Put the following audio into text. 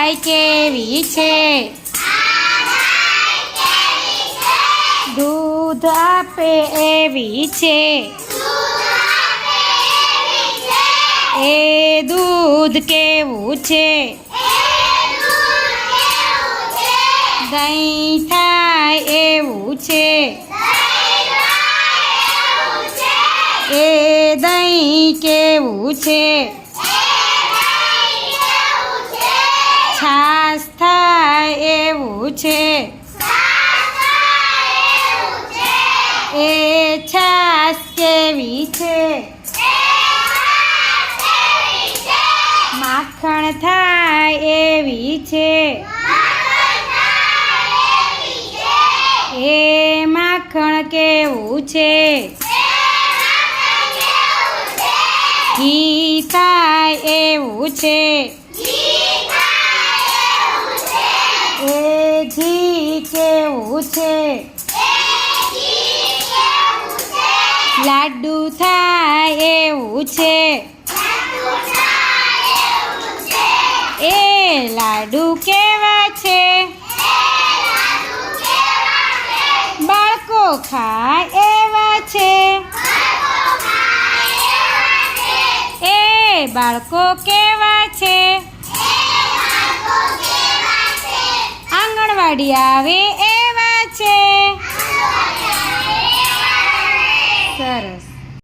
ગાય કેવી છે? દૂધ આપે એવી છે. એ દૂધ કેવું છે? દહીં થાય એવું છે. એ દહીં કેવું છે? છાશ થાય એવું છે. એ છાશ કેવી છે? માખણ થાય એવી છે. એ માખણ કેવું છે? ઘી થાય એવું છે. એ ઘી કેવું છે? લાડુ થાય એવું છે. એ લાડુ કેવા છે? બાળકો ખાય એવા છે. એ બાળકો કેવા છે? આંગણવાડી આવે એવા છે. સરસ.